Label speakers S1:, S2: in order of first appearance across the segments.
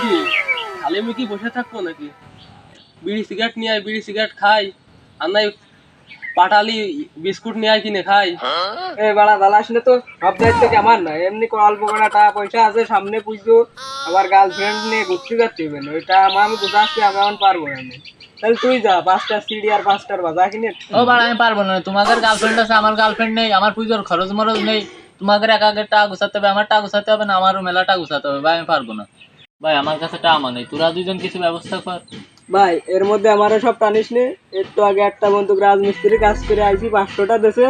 S1: কি রে খালি আমি কি বসে থাকবো নাকি? বিড়ি সিগারেট নিয়ে আয়, বিড়ি সিগারেট খাই, আর নাই পাটালি বিস্কুট নিয়ে আয় কিনে খাই।
S2: এ বাড়া দালা আসলে তো সব দায়িত্ব কি আমার না? এমনি অল্প কটা টাকা পয়সা আছে, সামনে পুজো, আবার গার্লফ্রেন্ড নিয়ে ঘুরতে যাচ্ছি, ওইটা আমি বুঝাচ্ছি, আমি এখন পারবো না। তাহলে তুই যা, 5টা সিডি আর 5টার বাজা কিনে।
S3: ও বাড়া আমি পারবো না, তোমাদের গার্লফ্রেন্ড আছে, আমার গার্লফ্রেন্ড নেই, আমার পুজোর খরচ মরচ নেই, তোমাদের এক আগের টাকা গুছাতে হবে, আমার টাকা গুছাতে হবে না, আমারও মেলা টাকা গুছাতে হবে, ভাই আমি পারবো না। ভাই আমার কাছে টাকা নেই, তোরা দুজন কিছু ব্যবস্থা কর।
S2: ভাই এর মধ্যে আমারও সব টানিস নে। একটু আগে একটা বন্ধু রাজমিস্ত্রি কাজ করে আইছি, 500টা দেশে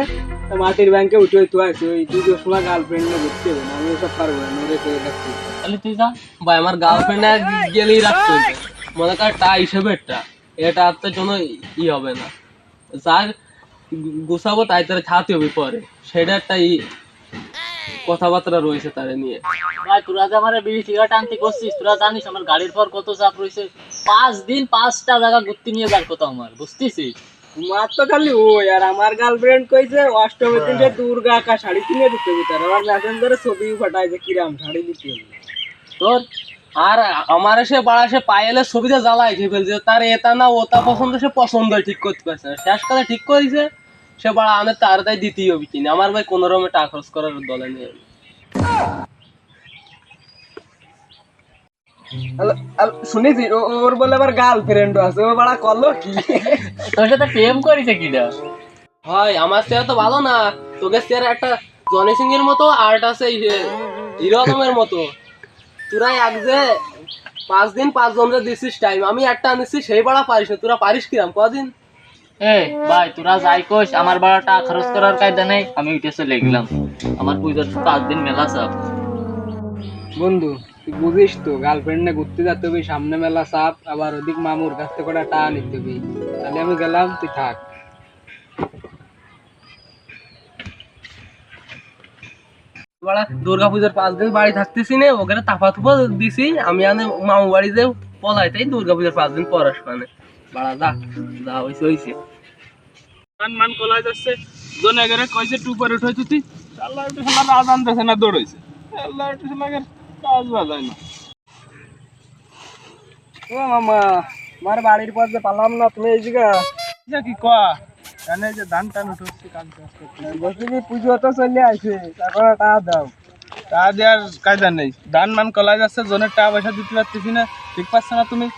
S2: মাটির ব্যাংকে উঠে হইতে আইছি। ওই দুটোর সময় গার্লফ্রেন্ড নিয়ে ঘুরতে হবে না, আমি সব পারবো না, ওরে পেয়ে রাখছি।
S3: তাহলে তুই যা।
S1: ভাই আমার গার্লফ্রেন্ড গেলেই রাখতে হবে, মনে কর টা হিসেবে এটা আর তো কোনো হবে না। যার গুছাবো তাই তারা ছাড়তে হবে পরে, সেটা একটা কথাবার্তা রয়েছে তারে নিয়ে।
S3: ভাই তোরা যে আমার বিড়ি সিগারেট আনতে করছিস, তোরা জানিস আমার গাড়ির পর কত চাপ রয়েছে। 5 দিন 5টা জায়গা ঘুরতে নিয়ে যার কথা আমার, বুঝতেছিস?
S2: তোমার তো খালি ওই, আর আমার গার্লফ্রেন্ড কইছে অষ্টমীর দিন যে দুর্গা আঁকা শাড়ি কিনে দিতে হবে, তার আবার মেসেঞ্জারে ছবি ফাটাইছে কিরাম শাড়ি দিতে হবে
S1: তোর। আর আমার এসে বাড়া সে পায়েলে ছবিতে জ্বালাই খেয়ে ফেলছে, তার এটা না ওটা পছন্দ, সে পছন্দ ঠিক করতে পারছে না, শেষকালে ঠিক করেছে সে বাড়া আমি তার তাই দিতেই হবে কিনে। আমার ভাই কোনো রকমে টাকা খরচ করার দলে নেই।
S2: শুনেছি ওর বলে আবার গার্লফ্রেন্ড আছে, ও বাড়া করলো কি?
S3: তোর সাথে প্রেম করেছে কিনা?
S1: হয় আমার চেয়ার তো ভালো না, তোকে চেয়ার একটা জনি সিং এর মতো আর্ট আছে, হিরো আলমের মতো। তোরা এক যে 5 দিন 5 জনরে দিছিস টাইম, আমি একটা আনিছি সেই বাড়া পারিস না, তোরা পারিস কিরাম কদিন?
S3: এ ভাই তোরা যাই কোস, আমার বাড়া টাকা খরচ করার কায়দা নেই, আমি উঠে চলে গেলাম, আমার পুজোর 5 দিন মেলা চাপ।
S2: বন্ধু তুই বুঝিস তো, গার্লফ্রেন্ড নিয়ে ঘুরতে যেতে হবে, সামনে মেলা চাপ, আবার ওদিক মামুর কাছ থেকে কটা টাকা নিতে হবে। তাহলে আমি গেলাম, তুই থাক।
S1: বাড়া দুর্গা পুজোর 5 দিন বাড়ি থাকতেছি না, ওখানে তাপা তুপা দিছি, আমি আনে মামু বাড়িতে পলাইতেই দুর্গা পুজোর 5 দিন পর আসবে না। বাড়া যা যা হইছে হইছে।
S4: মান কলাই যাচ্ছে জনে গরে কইছে টুপার উঠাই তুই আল্লাহ একটু শালা আজান দেছে না দৌড়াইছে আল্লাহ একটু শালা কাজ বাজায় না।
S2: ও মামা, আমার বাড়ির পর যে পালাম না, তুমি এই জায়গা
S4: যা কি কয়া জানে যে ধান টান উঠছে কাজ করতে
S2: বলছি কি পুজো তো চলে আসে, তারপরে টাকা দাও।
S4: তা দেওয়ার কায়দা নেই, ধান মান কলাই যাচ্ছে জনের টাকা পয়সা দিতে পারতেছি না, ঠিক পাচ্ছ না তুমি?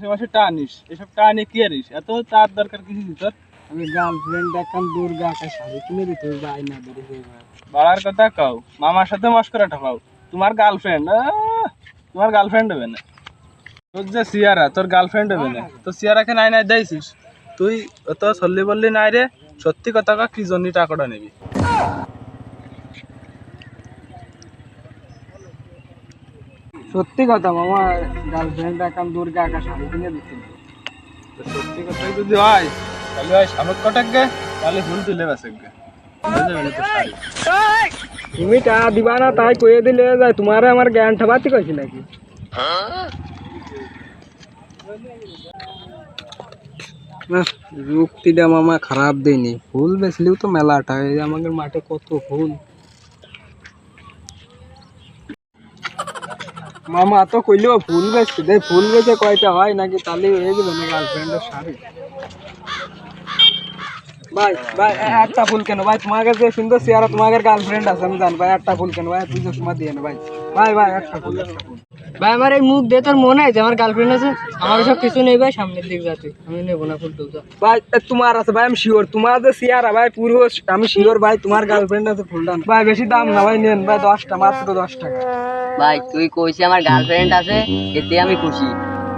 S4: সে মাসে টাকা নিস, এসব টাকা নিয়ে কি আরিস? এত টাকার দরকার কিছু তোর?
S2: আমি গার্লফ্রেন্ড এখন দুর্গা আঁকা শাড়ি কিনে দিতে হবে, আয়না বেরিয়ে
S4: বাড়ার কথা কও, মামার সাথে মস্করা ঠাপাও। তোমার গার্লফ্রেন্ড, তোমার গার্লফ্রেন্ড হবে না। তোর যে সিয়ারা, তোর গার্লফ্রেন্ড হবে না। তো সিয়ারাকে নাই নাই দিয়েছিস তুই? অত সল্লি বললি নাই রে, সত্যি কথা কা, কি জন্য টাকাটা নিবি?
S2: সত্যি কথা মামা, গার্লফ্রেন্ড এখন দুর্গা আঁকা শাড়ি কিনে দিতে হবে।
S4: তো সত্যি কথাই যদি হয় তাহলে হয় সামত কটাক গে, তাহলে ভুল তুলে বেসে গে হয়ে যাবে না তোর শাড়ি।
S2: তুমি টাকা দিবা না তাই কয়ে দিলে যায়, তোমার আমার জ্ঞান ঠাবাতি কইছি নাকি? যুক্তিটা মামা খারাপ দেয়নি, ফুল বেচলেও তো মেলাটা, এই যে আমাদের মাঠে কত ফুল। মামা তো কইলেও ফুল বেচতে দে, ফুল বেচে কয়টা হয় নাকি, তাহলে হয়ে যাবে না গার্লফ্রেন্ডের শাড়ি। ভাই ভাই একটা ফুল কেন ভাই, তোমার কাছে সুন্দর চেহারা, তোমার গার্লফ্রেন্ড আছে আমি জানি ভাই, একটা ফুল কেন ভাই, তুই সময় দিয়ে না ভাই, ভাই ভাই একটা ফুল, একটা ফুল ভাই। আমার এই মুখ দিয়ে তোর মনে হয় যে আমার গার্লফ্রেন্ড আছে? আমার সব কিছু নেই ভাই, সামনের দিক যাতে আমি নেবো না ফুল টুল ভাই। তোমার আছে ভাই, আমি শিওর, তোমার যে চেহারা ভাই পুরো আমি শিওর ভাই, তোমার গার্লফ্রেন্ড আছে, ফুলটা ভাই বেশি দাম না ভাই, নেন ভাই 10টা, মাত্র 10 টাকা।
S5: ভাই তুই কইছি আমার গার্লফ্রেন্ড আছে, এতে আমি খুশি,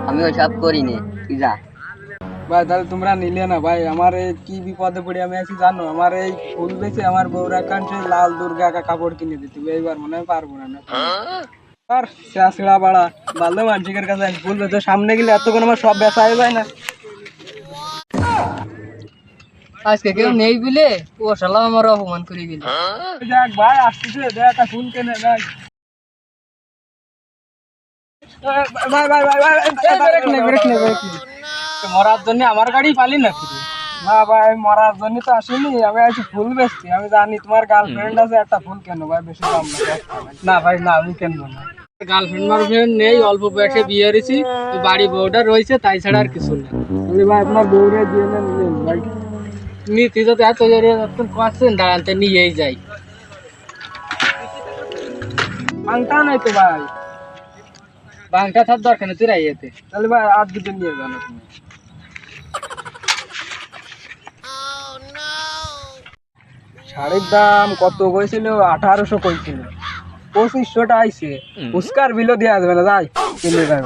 S5: আমি ওইসব করিনি, তুই যা।
S2: ভাই তাহলে তোমরা নিলে না ভাই, আমার এই কি বিপদে পড়ে আমি আছি জানো? আমার এই ফুল বেচে আমার বউরা কাছে লাল দুর্গা আঁকা কাপড় কিনে দিতে হবে, এইবার মনে হয় পারবো না। আর শেষড়া বাড়া ভালো মানুষের কাছে ফুল বেচে, সামনে গেলে এতক্ষণ আমার সব বেচা হয়ে যায় না। আজকে কেউ নেই বলে ও শালা আমার অপমান করে দিল। দেখ ভাই আসতেছে, দেখ একটা ফুল কেনে ভাই। ভাই ভাই ভাই ভাই ব্রেক নে, ব্রেক নে, ব্রেক নে। মরার জন্য আমার গাড়ি পালি নাকি? না ভাই মরার জন্য তো আসিনি, আমি আছি ফুল বেচছি। আমি জানি তোমার গার্লফ্রেন্ড আছে, একটা ফুল কেন ভাই, বেশি দাম না। না ভাই না, আমি কেনবো না। গার্লফ্রেন্ড মার্লফ্রেন্ড নেই, অল্প বয়সে বিয়ে হয়েছি, তো বাড়ি বউটা রয়েছে, তাই ছাড়া আর কিছু না।
S4: তাহলে ভাই আপনার বউরে দিয়ে নেন নেন ভাই।
S2: নীতি তো এত জোরে করছেন, দাঁড়াতে নিয়েই যাই।
S4: আংটা নাই তো ভাই।
S2: বাংটা থার দরকার নেই, তুই রাইয়েতে।
S4: তাহলে ভাই আর দুটো নিয়ে যান আপনি। শাড়ির দাম কত কইছিল? 1800 কইছিল, 2500টা আইছে। উস্কার বিলও দেওয়া যাবে না, যাই কিনে যাই।